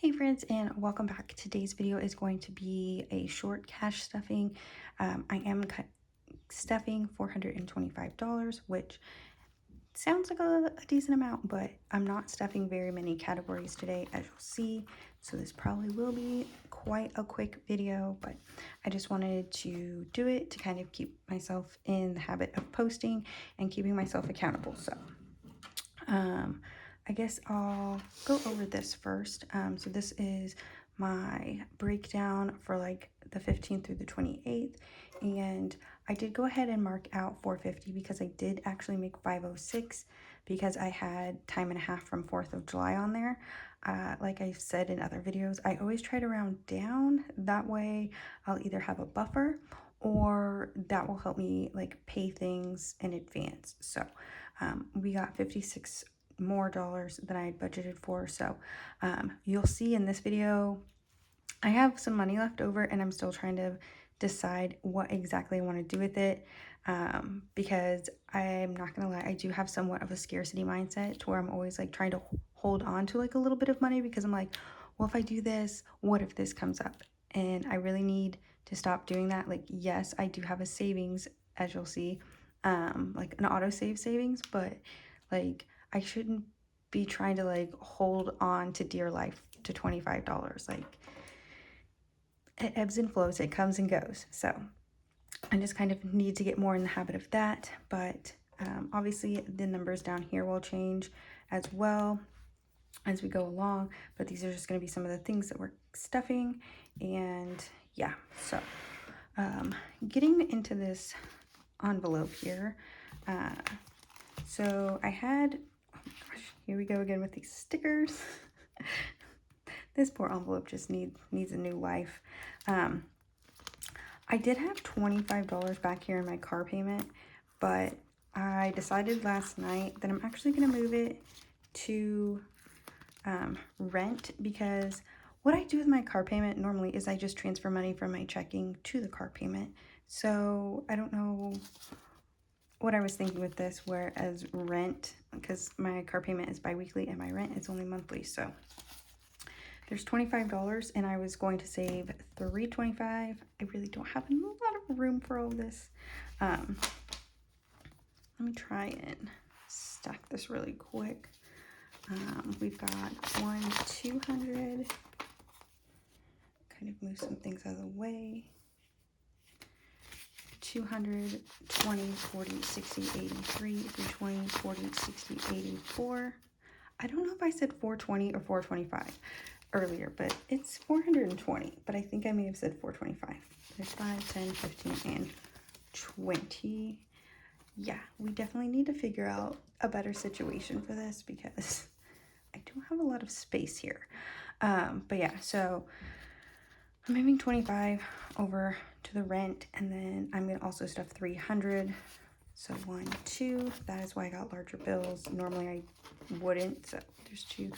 Hey friends, and welcome back. Today's video is going to be a short cash stuffing. I am stuffing $425, which sounds like a decent amount, but I'm not stuffing very many categories today, as you'll see. So this probably will be quite a quick video, but I just wanted to do it to kind of keep myself in the habit of posting and keeping myself accountable. So I guess I'll go over this first. So this is my breakdown for like the 15th through the 28th. And I did go ahead and mark out 450 because I did actually make 506 because I had time and a half from 4th of July on there. Like I said in other videos, I always try to round down. That way I'll either have a buffer or that will help me like pay things in advance. So we got 56 more dollars than I had budgeted for. So you'll see in this video, I have some money left over and I'm still trying to decide what exactly I want to do with it. Because I'm not gonna lie, I do have somewhat of a scarcity mindset to where I'm always like trying to hold on to like a little bit of money because I'm like, well, if I do this, what if this comes up? And I really need to stop doing that. Like, yes, I do have a savings, as you'll see, like an auto save savings, but like I shouldn't be trying to like hold on to dear life to $25. Like, it ebbs and flows, it comes and goes. So I just kind of need to get more in the habit of that. But obviously the numbers down here will change as well as we go along. But these are just going to be some of the things that we're stuffing. And yeah, so getting into this envelope here. So I had, oh my gosh, here we go again with these stickers. This poor envelope just needs a new life. I did have $25 back here in my car payment, but I decided last night that I'm actually going to move it to rent, because what I do with my car payment normally is I just transfer money from my checking to the car payment. So I don't know what I was thinking with this, whereas rent, because my car payment is bi-weekly and my rent is only monthly. So there's $25 and I was going to save $325. I really don't have a lot of room for all this. Let me try and stack this really quick. We've got 200. Kind of move some things out of the way. 200, 20, 40, 60, 83, 320, 40, 60, 84. I don't know if I said 420 or 425 earlier, but it's 420, but I think I may have said 425. There's 5, 10, 15, and 20. Yeah, we definitely need to figure out a better situation for this because I don't have a lot of space here. But yeah, so I'm moving 25 over to the rent, and then I'm gonna also stuff 300. So 1, 2, that is why I got larger bills. Normally I wouldn't, so there's 2,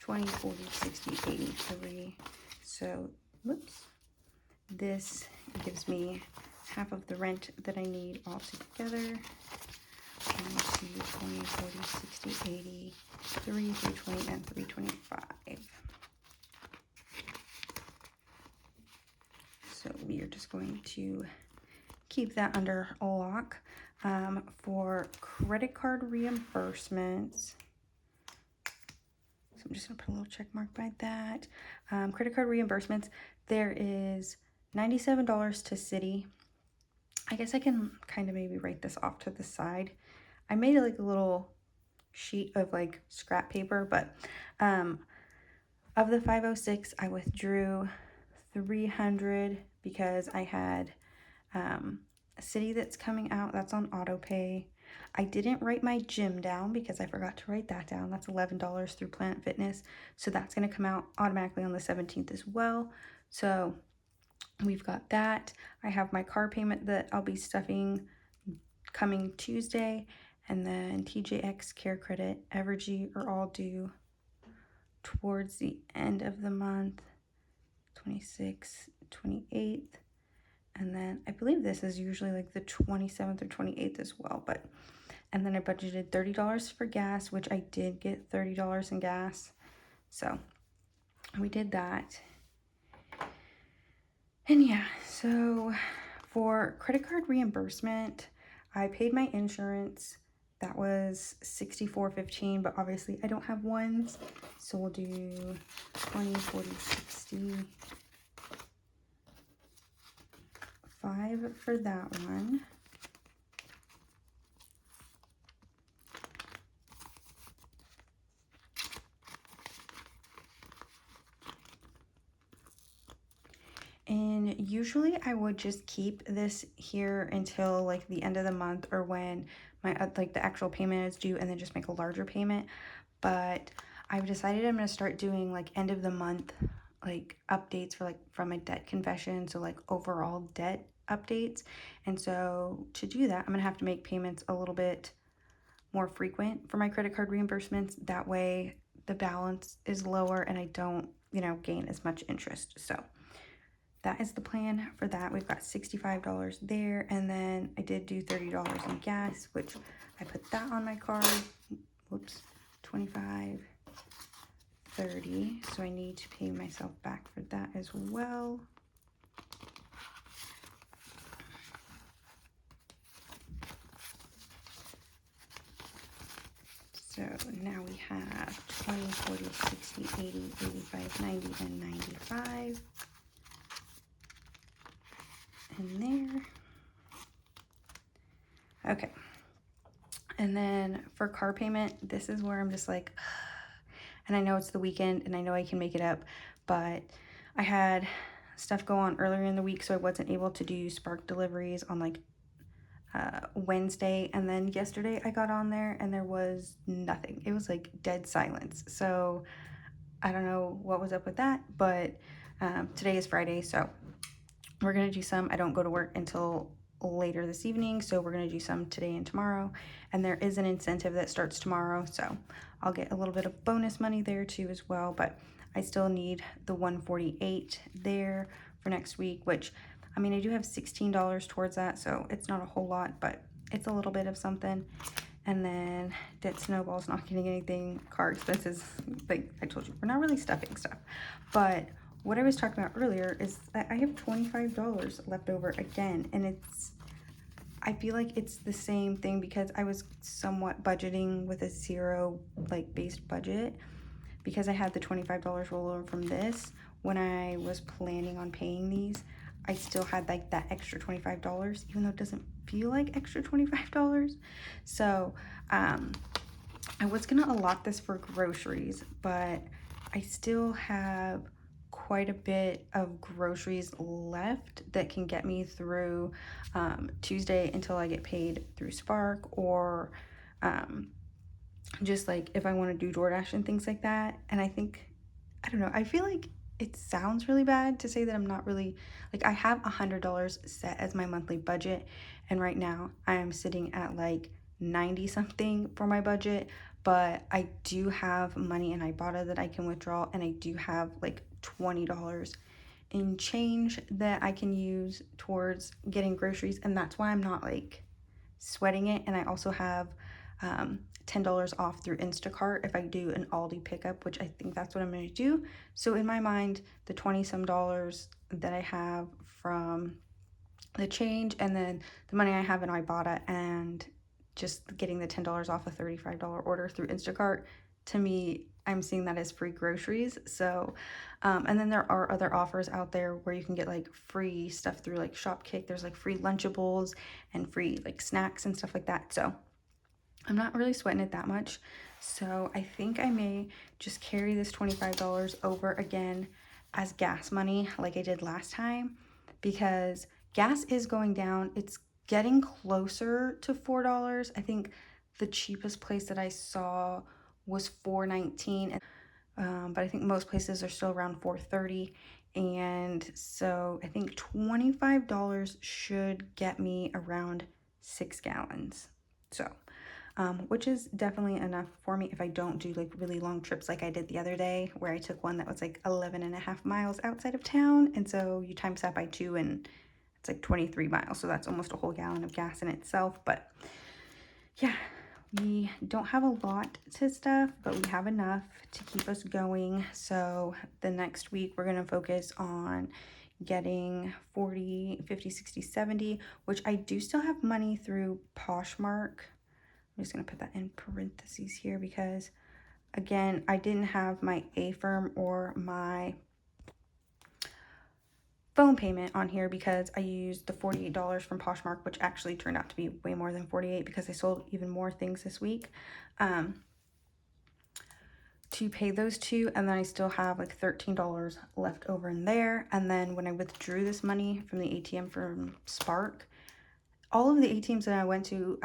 20, 40, 60, 83. So, whoops. This gives me half of the rent that I need all together. 1, 2, 20, 40, 60, 80, 3, 320, and 325. So we are just going to keep that under lock. For credit card reimbursements, so I'm just gonna put a little check mark by that. Credit card reimbursements, there is $97 to Citi. I guess I can kind of maybe write this off to the side. I made like a little sheet of like scrap paper, but of the 506, I withdrew 300 because I had a Citi that's coming out. That's on auto pay. I didn't write my gym down because I forgot to write that down. That's $11 through Planet Fitness. So that's going to come out automatically on the 17th as well. So we've got that. I have my car payment that I'll be stuffing coming Tuesday. And then TJX, Care Credit, Evergy are all due towards the end of the month. 26th, 28th. And then I believe this is usually like the 27th or 28th as well. But and then I budgeted $30 for gas, which I did get $30 in gas. So we did that. And yeah, so for credit card reimbursement, I paid my insurance. That was $64.15, but obviously I don't have ones. So we'll do 20, 40, 60, 5 for that one. And usually I would just keep this here until like the end of the month, or when my like the actual payment is due, and then just make a larger payment. But I've decided I'm going to start doing like end of the month like updates for like from a debt confession, so like overall debt updates. And so to do that, I'm going to have to make payments a little bit more frequent for my credit card reimbursements. That way the balance is lower and I don't, gain as much interest. So that is the plan for that. We've got $65 there, and then I did do $30 in gas, which I put that on my card. Whoops, 25, 30. So I need to pay myself back for that as well. So now we have 20, 40, 60, 80, 85, 90, and 95 in there. Okay. And then for car payment, this is where I'm just like, and I know it's the weekend and I know I can make it up, but I had stuff go on earlier in the week, so I wasn't able to do Spark deliveries on like Wednesday. And then yesterday I got on there and there was nothing. It was like dead silence. So I don't know what was up with that, but today is Friday, so we're gonna do some. I don't go to work until later this evening, so we're gonna do some today and tomorrow. And there is an incentive that starts tomorrow, so I'll get a little bit of bonus money there too as well. But I still need the 148 there for next week, which I mean I do have $16 towards that, so it's not a whole lot, but it's a little bit of something. And then debt snowballs, not getting anything, car expenses, like I told you, we're not really stuffing stuff. But what I was talking about earlier is that I have $25 left over again, and I feel like it's the same thing because I was somewhat budgeting with a zero like based budget, because I had the $25 rollover from this. When I was planning on paying these, I still had like that extra $25, even though it doesn't feel like extra $25. So I was gonna allot this for groceries, but I still have quite a bit of groceries left that can get me through Tuesday until I get paid through Spark, or just like if I want to do DoorDash and things like that. And I think, I don't know, I feel like it sounds really bad to say that I'm not really, like I have $100 set as my monthly budget, and right now I am sitting at like 90 something for my budget, but I do have money in Ibotta that I can withdraw, and I do have like $20 in change that I can use towards getting groceries, and that's why I'm not like sweating it. And I also have $10 off through Instacart if I do an Aldi pickup, which I think that's what I'm going to do. So in my mind, the 20 some dollars that I have from the change, and then the money I have in Ibotta, and just getting the $10 off a $35 order through Instacart, to me, I'm seeing that as free groceries. So, and then there are other offers out there where you can get like free stuff through like Shopkick. There's like free Lunchables and free like snacks and stuff like that. So I'm not really sweating it that much. So I think I may just carry this $25 over again as gas money like I did last time, because gas is going down. It's getting closer to $4. I think the cheapest place that I saw was $4.19, but I think most places are still around $4.30. And so I think $25 should get me around 6 gallons. So which is definitely enough for me if I don't do like really long trips like I did the other day, where I took one that was like 11.5 miles outside of town. And so you times that by 2 and it's like 23 miles. So that's almost a whole gallon of gas in itself. But yeah, We don't have a lot to stuff, but we have enough to keep us going. So the next week we're going to focus on getting 40, 50, 60, 70, which I do still have money through Poshmark. I'm just going to put that in parentheses here because, again, I didn't have my A-Firm or my phone payment on here because I used the $48 from Poshmark, which actually turned out to be way more than 48 because I sold even more things this week. To pay those two, and then I still have like $13 left over in there. And then when I withdrew this money from the ATM from Spark, all of the ATMs that I went to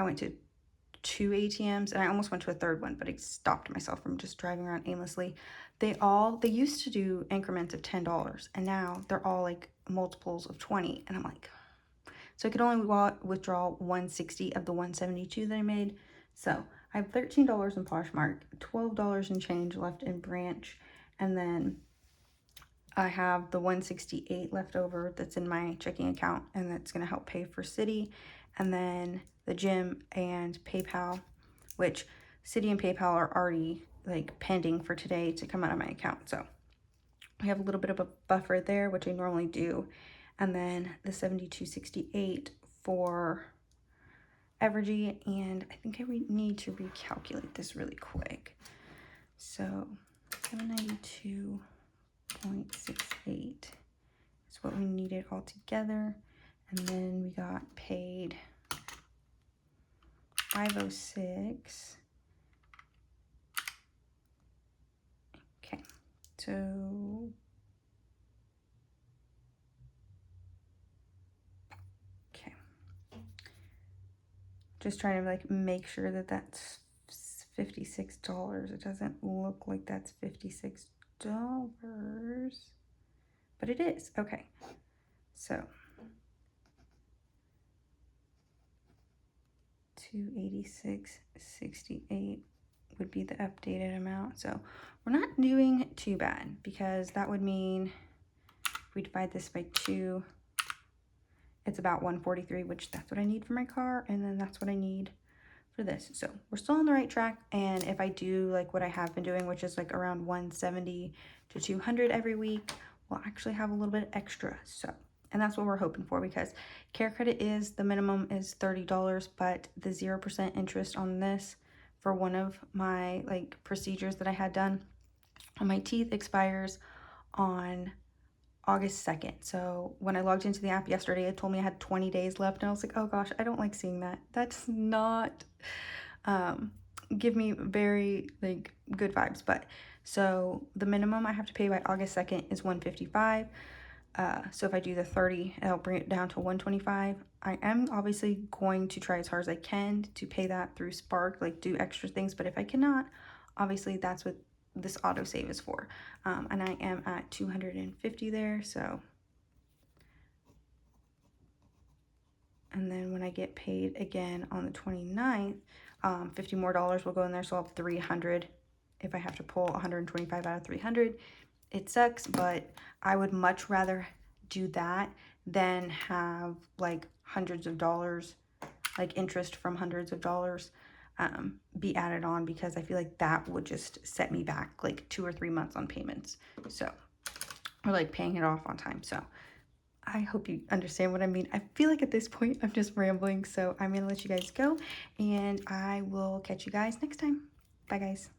2 ATMs, and I almost went to a third one, but I stopped myself from just driving around aimlessly. They used to do increments of $10, and now they're all like multiples of 20, and I'm like, so I could only withdraw 160 of the 172 that I made. So I have $13 in Poshmark, $12 in change left in Branch, and then I have the 168 left over that's in my checking account, and that's going to help pay for City, and then the gym and PayPal, which City and PayPal are already like pending for today to come out of my account. So I have a little bit of a buffer there, which I normally do, and then the 72.68 for Evergy, and I think I need to recalculate this really quick. So 792.68 is what we needed all together, and then we got paid 506. Okay, so just trying to like make sure that that's $56. It doesn't look like that's $56, but it is. Okay, so 286.68 would be the updated amount. So we're not doing too bad, because that would mean if we divide this by 2, it's about 143, which that's what I need for my car, and then that's what I need for this. So we're still on the right track, and if I do like what I have been doing, which is like around 170 to 200 every week, we'll actually have a little bit extra. So, and that's what we're hoping for, because care credit is, the minimum is $30, but the 0% interest on this for one of my like procedures that I had done on my teeth expires on August 2nd. So when I logged into the app yesterday, it told me I had 20 days left, and I was like, oh gosh, I don't like seeing that. That's not give me very like good vibes. But so the minimum I have to pay by August 2nd is $155. So if I do the 30, it'll bring it down to $125. I am obviously going to try as hard as I can to pay that through Spark, like do extra things. But if I cannot, obviously that's what this autosave is for. And I am at 250 there. So, and then when I get paid again on the 29th, $50 more will go in there. So I'll have 300 if I have to pull 125 out of 300. It sucks, but I would much rather do that than have like hundreds of dollars, like interest from hundreds of dollars be added on, because I feel like that would just set me back like 2 or 3 months on payments. So, or like paying it off on time. So I hope you understand what I mean. I feel like at this point I'm just rambling, so I'm gonna let you guys go, and I will catch you guys next time. Bye guys.